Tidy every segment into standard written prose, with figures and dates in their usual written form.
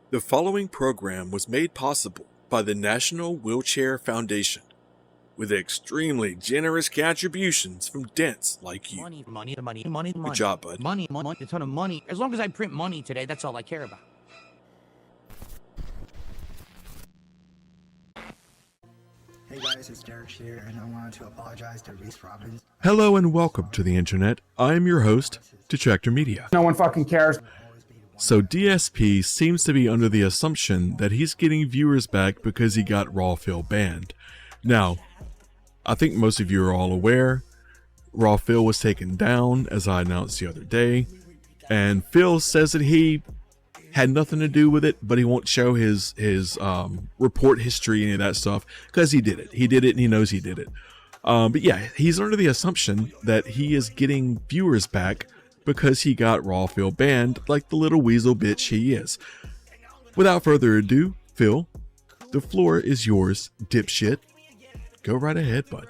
The following program was made possible by the National Wheelchair Foundation, with extremely generous contributions from dents like you. Money. Good job, bud. Money, a ton of money. As long as I print money today, that's all I care about. Hey guys, it's Derek here, and I wanted to apologize to Reese Robbins. Hello and welcome to the internet. I am your host, Detractor Media. No one fucking cares. So DSP seems to be under the assumption that he's getting viewers back because he got Raw Phil banned. Now, I think most of you are all aware, Raw Phil was taken down, as I announced the other day, and Phil says that he had nothing to do with it, but he won't show his report history, any of that stuff, because he did it. He did it and he knows he did it. But yeah, he's under the assumption that he is getting viewers back because he got Raw Phil banned like the little weasel bitch he is. Without further ado, Phil, the floor is yours, dipshit. Go right ahead, bud.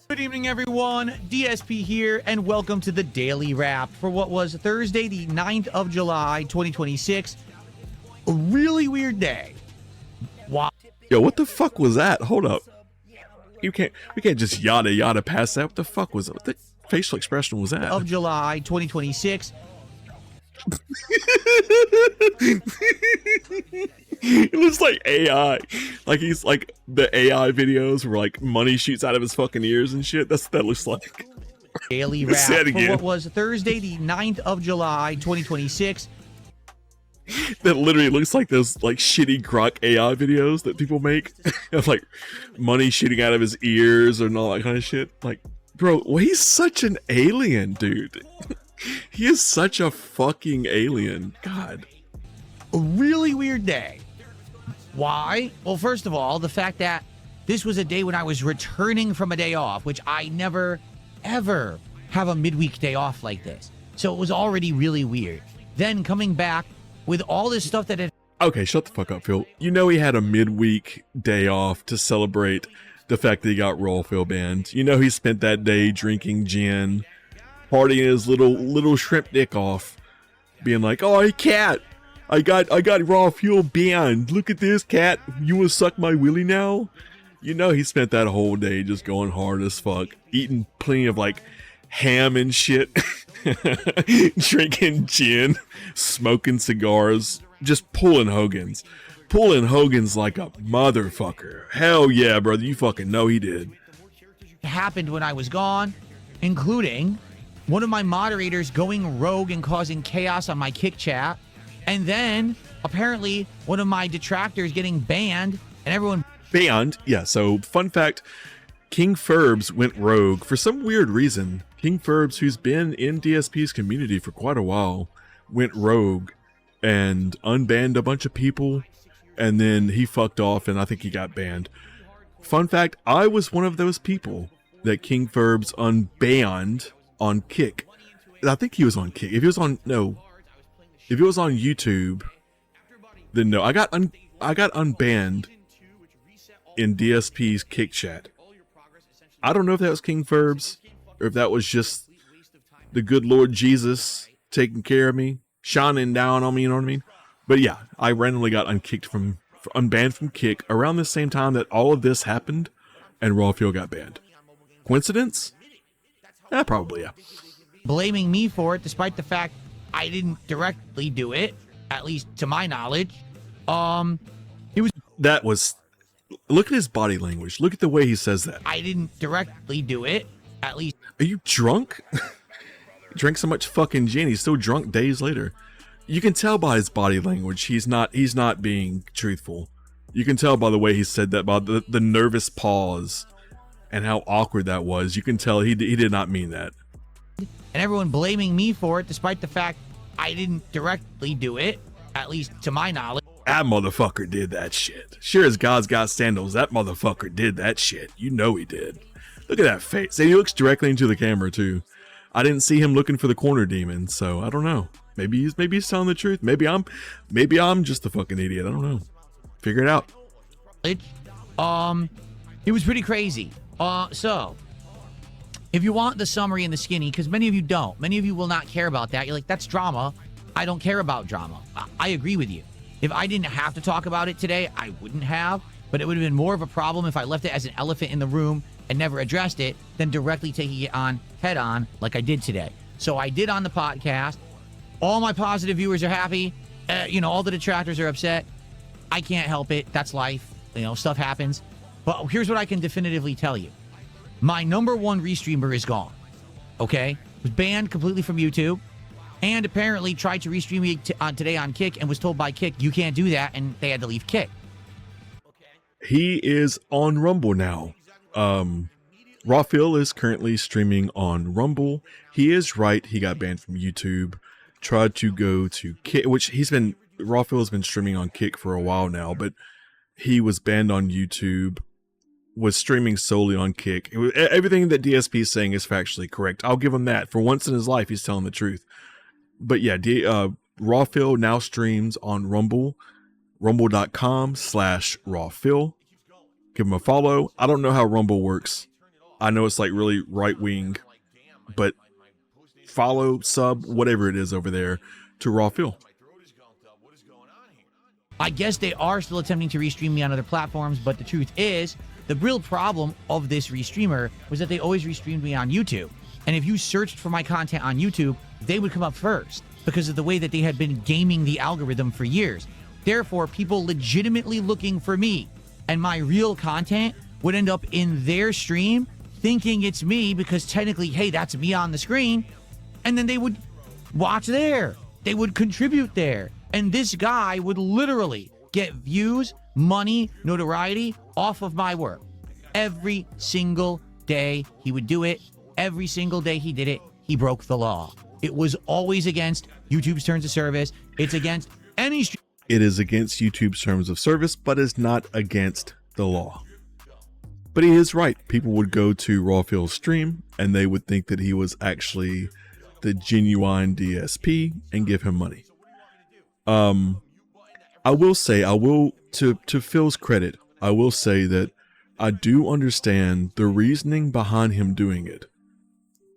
Good evening, everyone. DSP here, and welcome to the Daily Wrap for what was Thursday, the 9th of July, 2026. A really weird day. Wow. Yo, what the fuck was that? Hold up. We can't just yada past that. What the fuck was it? What the facial expression was that? Of July, 2026. It looks like AI. Like he's like the AI videos where like money shoots out of his fucking ears and shit. That's what that looks like. Daily Wrap Say it for again. what was Thursday, the 9th of July, 2026. That literally looks like those like shitty grok AI videos that people make of like money shooting out of his ears and all that kind of shit. Like, bro, well, he's such an alien, dude. He is such a fucking alien. God. A really weird day. Why? Well, first of all, the fact that this was a day when I was returning from a day off, which I never, ever have a midweek day off like this. So it was already really weird. Then coming back with all this stuff that had... Okay, shut the fuck up, Phil. You know he had a midweek day off to celebrate the fact that he got Raw Phil banned. You know he spent that day drinking gin, partying his little shrimp dick off, being like, "Oh, hey, cat, I got Raw Phil banned. Look at this, cat. You wanna suck my willy now?" You know he spent that whole day just going hard as fuck, eating plenty of like ham and shit, drinking gin, smoking cigars, just pulling Hogan's like a motherfucker. Hell yeah, brother, you fucking know he did. happened when I was gone, including one of my moderators going rogue and causing chaos on my Kick chat, and then apparently one of my detractors getting banned, and everyone... Banned? Yeah, so fun fact, King Ferbs went rogue for some weird reason. King Ferbs, who's been in DSP's community for quite a while, went rogue and unbanned a bunch of people, and then he fucked off and I think he got banned. Fun fact, I was one of those people that King Ferbs unbanned on Kick. I think he was on Kick. If it was on YouTube, then no. I got unbanned in DSP's Kick chat. I don't know if that was King Ferbs or if that was just the good Lord Jesus taking care of me, shining down on me, you know what I mean? But yeah, I randomly got unbanned from Kick around the same time that all of this happened and Raw Phil got banned. Coincidence? Probably, yeah. blaming me for it, despite the fact I didn't directly do it, at least to my knowledge. Look at his body language. Look at the way he says that. I didn't directly do it, at least. Are you drunk? Drank so much fucking gin, he's still drunk days later. You can tell by his body language he's not being truthful. You can tell by the way he said that, by the nervous pause and how awkward that was. You can tell he did not mean that. And everyone blaming me for it, despite the fact I didn't directly do it, at least to my knowledge. That motherfucker did that shit. Sure as God's got sandals, that motherfucker did that shit. You know he did. Look at that face. And he looks directly into the camera too. I didn't see him looking for the corner demon, so I don't know. Maybe he's telling the truth. Maybe I'm just a fucking idiot. I don't know. Figure it out. It was pretty crazy. So if you want the summary and the skinny, because many of you don't, many of you will not care about that. You're like, that's drama. I don't care about drama. I agree with you. If I didn't have to talk about it today, I wouldn't have, but it would have been more of a problem if I left it as an elephant in the room and never addressed it than directly taking it on head on like I did today. So I did on the podcast. All my positive viewers are happy. All the detractors are upset. I can't help it. That's life. Stuff happens. But here's what I can definitively tell you. My number one restreamer is gone. Okay? Was banned completely from YouTube. And apparently tried to restream me today on Kick and was told by Kick, you can't do that, and they had to leave Kick. He is on Rumble now. Raw Phil is currently streaming on Rumble. He is right. He got banned from YouTube. Tried to go to Kick, which Raw Phil has been streaming on Kick for a while now, but he was banned on YouTube, was streaming solely on Kick. Everything that DSP is saying is factually correct. I'll give him that. For once in his life, he's telling the truth. But yeah, Raw Phil now streams on Rumble, rumble.com/rawphil. Give him a follow. I don't know how Rumble works. I know it's like really right-wing, but follow, sub, whatever it is over there to Raw Phil. I guess they are still attempting to restream me on other platforms, but the truth is, the real problem of this restreamer was that they always restreamed me on YouTube. And if you searched for my content on YouTube, they would come up first because of the way that they had been gaming the algorithm for years. Therefore, people legitimately looking for me and my real content would end up in their stream thinking it's me because technically, hey, that's me on the screen. And then they would watch there. They would contribute there. And this guy would literally get views, money, notoriety off of my work. Every single day he would do it. Every single day he did it, he broke the law. It was always against YouTube's terms of service. It's against any stream. It is against YouTube's terms of service, but is not against the law. But he is right. People would go to Raw Phil's stream and they would think that he was actually the genuine DSP and give him money. I will say, to Phil's credit, I will say that I do understand the reasoning behind him doing it,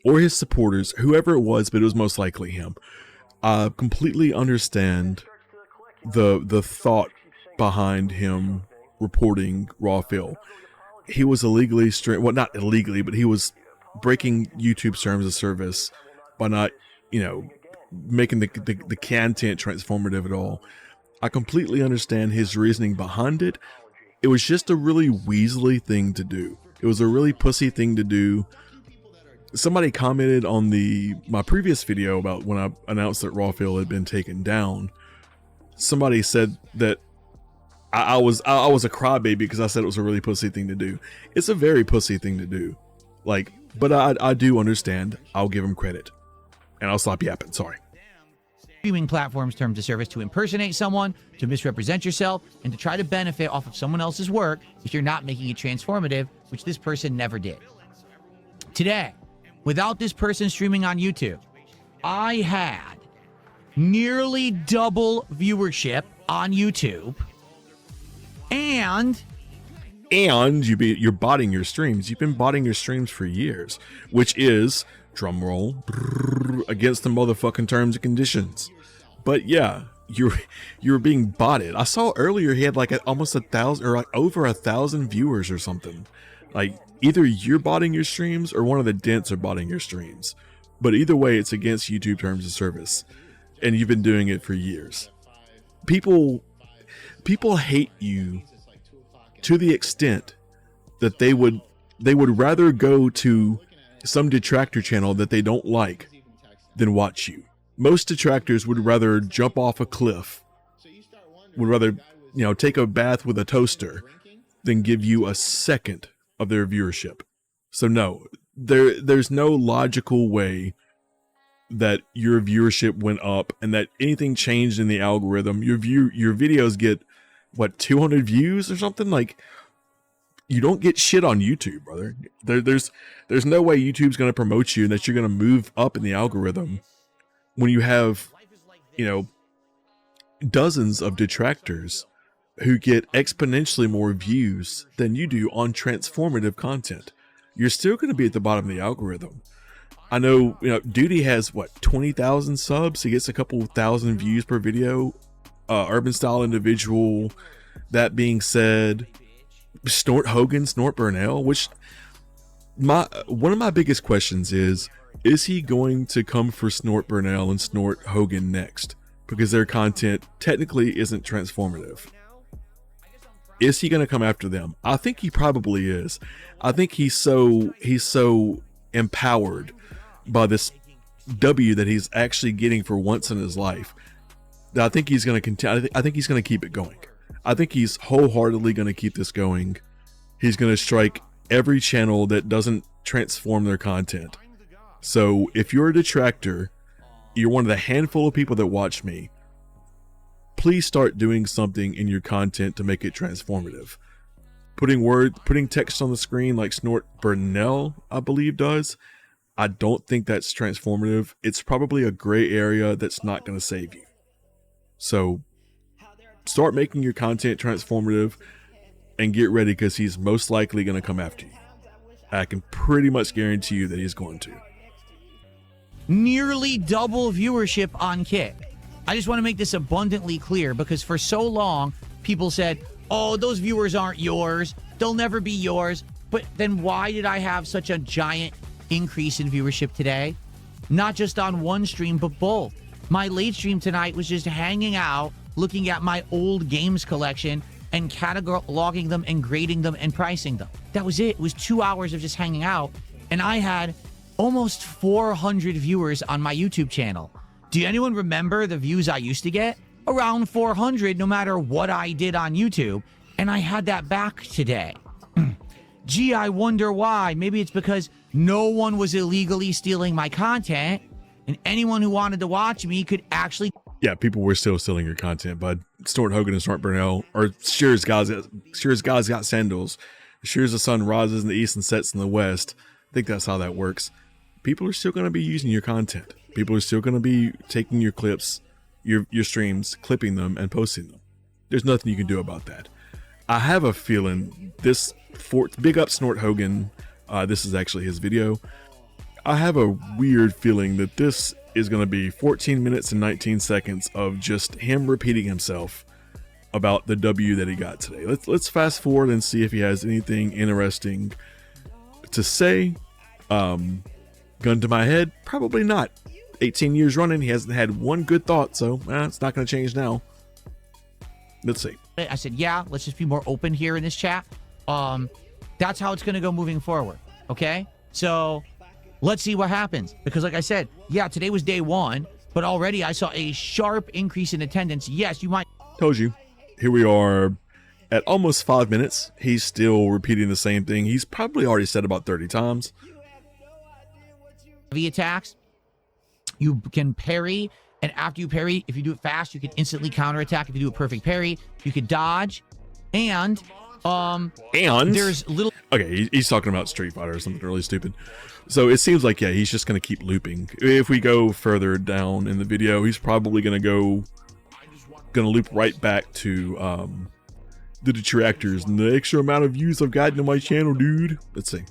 or his supporters, whoever it was, but it was most likely him. I completely understand the thought behind him reporting Raw Phil. He was illegally well, not illegally, but he was breaking YouTube's terms of service by not, making the content transformative at all. I completely understand his reasoning behind it. It was just a really weaselly thing to do. It was a really pussy thing to do. Somebody commented on my previous video about when I announced that Raw Phil had been taken down. Somebody said that I was a crybaby because I said it was a really pussy thing to do. It's a very pussy thing to do. But I do understand. I'll give him credit. And I'll stop yapping. Sorry. Streaming platforms' terms of service to impersonate someone, to misrepresent yourself, and to try to benefit off of someone else's work if you're not making it transformative, which this person never did. Today, without this person streaming on YouTube, I had nearly double viewership on YouTube, and you're botting your streams. You've been botting your streams for years, which is, drum roll, against the motherfucking terms and conditions. But yeah, you're being botted. I saw earlier he had almost 1,000 or over 1,000 viewers or something. Either you're botting your streams or one of the dents are botting your streams. But either way, it's against YouTube terms of service, and you've been doing it for years. People hate you to the extent that they would rather go to some detractor channel that they don't like than watch you. Most detractors would rather jump off a cliff, would rather, take a bath with a toaster than give you a second of their viewership. So no, there's no logical way that your viewership went up and that anything changed in the algorithm. Your videos get 200 views or something. You don't get shit on YouTube, brother. There's no way YouTube's going to promote you and that you're going to move up in the algorithm when you have, dozens of detractors who get exponentially more views than you do on transformative content. You're still going to be at the bottom of the algorithm. I know, Duty has what, 20,000 subs. He gets a couple thousand views per video. Urban Style Individual. That being said, Snort Hogan, Snort Burnell, which one of my biggest questions is he going to come for Snort Burnell and Snort Hogan next? Because their content technically isn't transformative. Is he going to come after them? I think he probably is. I think he's so empowered by this W that he's actually getting for once in his life, that I think he's going to continue. I think he's going to keep it going. I think he's wholeheartedly going to keep this going. He's going to strike every channel that doesn't transform their content. So if you're a detractor, you're one of the handful of people that watch me, please start doing something in your content to make it transformative. Putting text on the screen like Snort Burnell, I believe, does. I don't think that's transformative. It's probably a gray area that's not going to save you. So start making your content transformative and get ready, because he's most likely going to come after you. I can pretty much guarantee you that he's going to. Nearly double viewership on Kick. I just want to make this abundantly clear, because for so long people said, oh, those viewers aren't yours, they'll never be yours. But then why did I have such a giant increase in viewership today? Not just on one stream, but both. My late stream tonight was just hanging out, looking at my old games collection and cataloging them and grading them and pricing them. That was it. It was 2 hours of just hanging out, and I had almost 400 viewers on my YouTube channel. Do anyone remember the views I used to get? Around 400, no matter what I did on YouTube. And I had that back today. Gee, I wonder why. Maybe it's because no one was illegally stealing my content, and anyone who wanted to watch me could actually... Yeah, people were still stealing your content, bud. Snort Hogan and Snort Burnell, or sure as God's got sandals. Sure as the sun rises in the east and sets in the west. I think that's how that works. People are still going to be using your content. People are still going to be taking your clips, your streams, clipping them, and posting them. There's nothing you can do about that. I have a feeling this big up Snort Hogan. This is actually his video. I have a weird feeling that this is going to be 14 minutes and 19 seconds of just him repeating himself about the W that he got today. Let's fast forward and see if he has anything interesting to say. Gun to my head, probably not. 18 years running, he hasn't had one good thought, so it's not going to change now. Let's see. I said, yeah, let's just be more open here in this chat. That's how it's going to go moving forward, okay? So let's see what happens. Because like I said, yeah, today was day one, but already I saw a sharp increase in attendance. Yes, you might... Told you. Here we are at almost 5 minutes. He's still repeating the same thing. He's probably already said about 30 times. Heavy attacks, you can parry, and after you parry, if you do it fast, you can instantly counterattack. If you do a perfect parry, you can dodge, and there's little... Okay, he's talking about Street Fighter or something really stupid. So it seems like, yeah, he's just going to keep looping. If we go further down in the video, he's probably going to loop right back to the detractors and the extra amount of views I've gotten on my channel, dude. Let's see.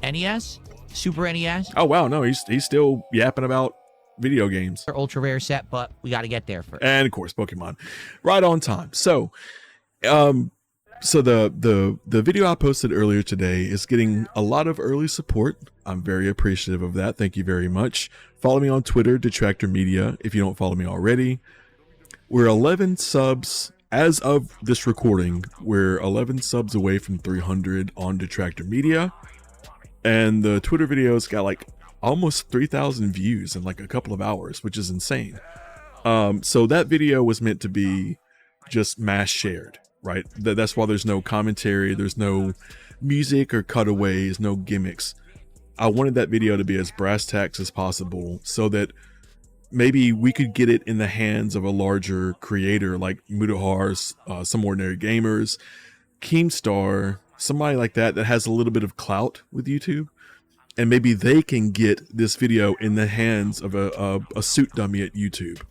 NES, Super NES. Oh wow, no, he's still yapping about video games. Ultra rare set, but we got to get there first. And of course, Pokemon, right on time. So, the video I posted earlier today is getting a lot of early support. I'm very appreciative of that. Thank you very much. Follow me on Twitter, Detractor Media, if you don't follow me already. We're 11 subs as of this recording. We're 11 subs away from 300 on Detractor Media. And the Twitter videos got like almost 3,000 views in like a couple of hours, which is insane. So that video was meant to be just mass shared, right? That's why there's no commentary, there's no music or cutaways, no gimmicks. I wanted that video to be as brass tacks as possible so that maybe we could get it in the hands of a larger creator like Mudahar, Some Ordinary Gamers, Keemstar, somebody like that has a little bit of clout with YouTube, and maybe they can get this video in the hands of a suit dummy at YouTube.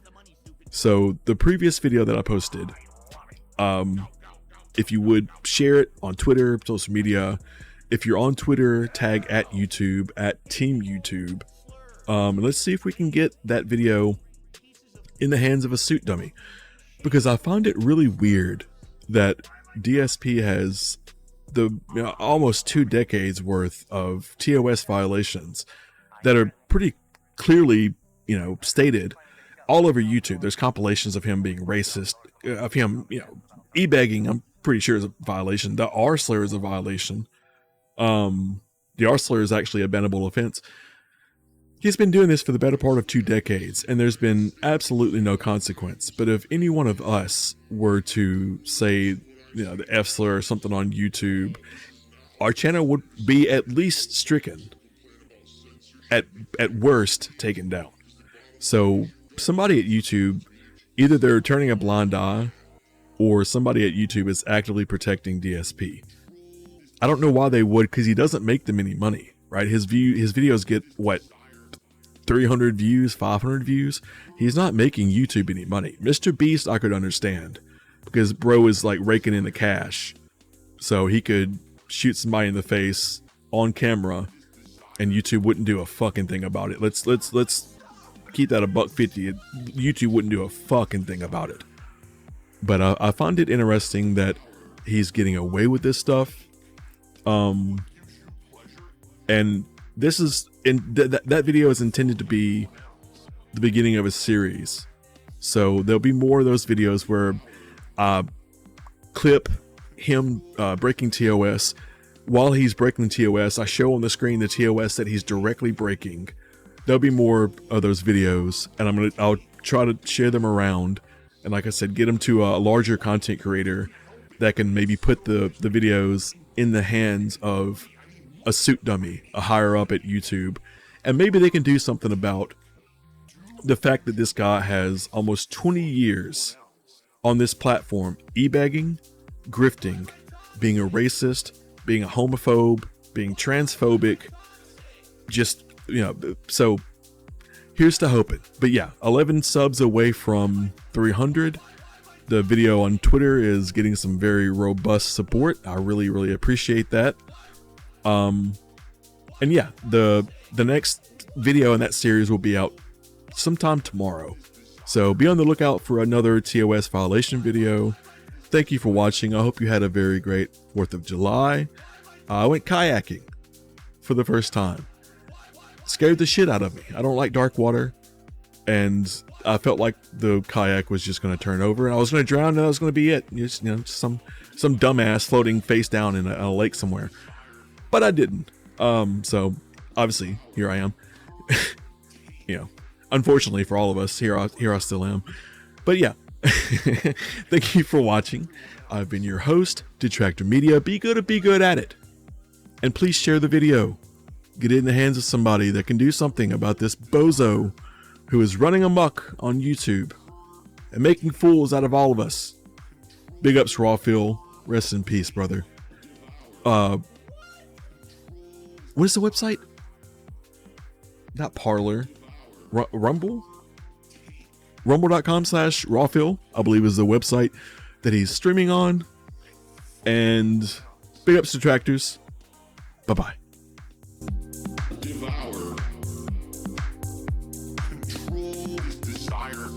So the previous video that I posted, if you would share it on Twitter, social media, if you're on Twitter, tag at YouTube, at Team YouTube. Let's see if we can get that video in the hands of a suit dummy, because I find it really weird that DSP has almost 2 decades worth of TOS violations that are pretty clearly, stated all over YouTube. There's compilations of him being racist, of him, e-begging. I'm pretty sure is a violation. The R-slur is a violation. The R-slur is actually a bannable offense. He's been doing this for the better part of 2 decades, and there's been absolutely no consequence. But if any one of us were to say, the F-slur or something on YouTube, our channel would be at least stricken. At worst, taken down. So somebody at YouTube, either they're turning a blind eye, or somebody at YouTube is actively protecting DSP. I don't know why they would, because he doesn't make them any money, right? His videos get, 300 views, 500 views? He's not making YouTube any money. Mr. Beast, I could understand, because bro is like raking in the cash. So he could shoot somebody in the face on camera and YouTube wouldn't do a fucking thing about it. Let's keep that $1.50. YouTube wouldn't do a fucking thing about it. But I find it interesting that he's getting away with this stuff. And this is that video is intended to be the beginning of a series. So there'll be more of those videos where clip him breaking TOS. While he's breaking TOS, I show on the screen the TOS that he's directly breaking. There'll be more of those videos, and I'll try to share them around. And like I said, get them to a larger content creator that can maybe put the videos in the hands of a suit dummy, a higher up at YouTube. And maybe they can do something about the fact that this guy has almost 20 years on this platform, e-bagging, grifting, being a racist, being a homophobe, being transphobic, just, so here's to hoping. But yeah, 11 subs away from 300. The video on Twitter is getting some very robust support. I really, really appreciate that. And yeah, the next video in that series will be out sometime tomorrow. So be on the lookout for another TOS violation video. Thank you for watching. I hope you had a very great 4th of July. I went kayaking for the first time. Scared the shit out of me. I don't like dark water. And I felt like the kayak was just going to turn over and I was going to drown and that was going to be it. Just, some dumbass floating face down in a lake somewhere. But I didn't. So obviously here I am. Unfortunately for all of us, here I still am. But yeah, thank you for watching. I've been your host, Detractor Media. Be good at it. And please share the video. Get it in the hands of somebody that can do something about this bozo who is running amok on YouTube and making fools out of all of us. Big ups, Rawfield. Rest in peace, brother. What is the website? Not Parlor. Rumble? Rumble.com/Rawfield, I believe, is the website that he's streaming on. And big ups to Detractors. Bye-bye. Devour. Control his desire.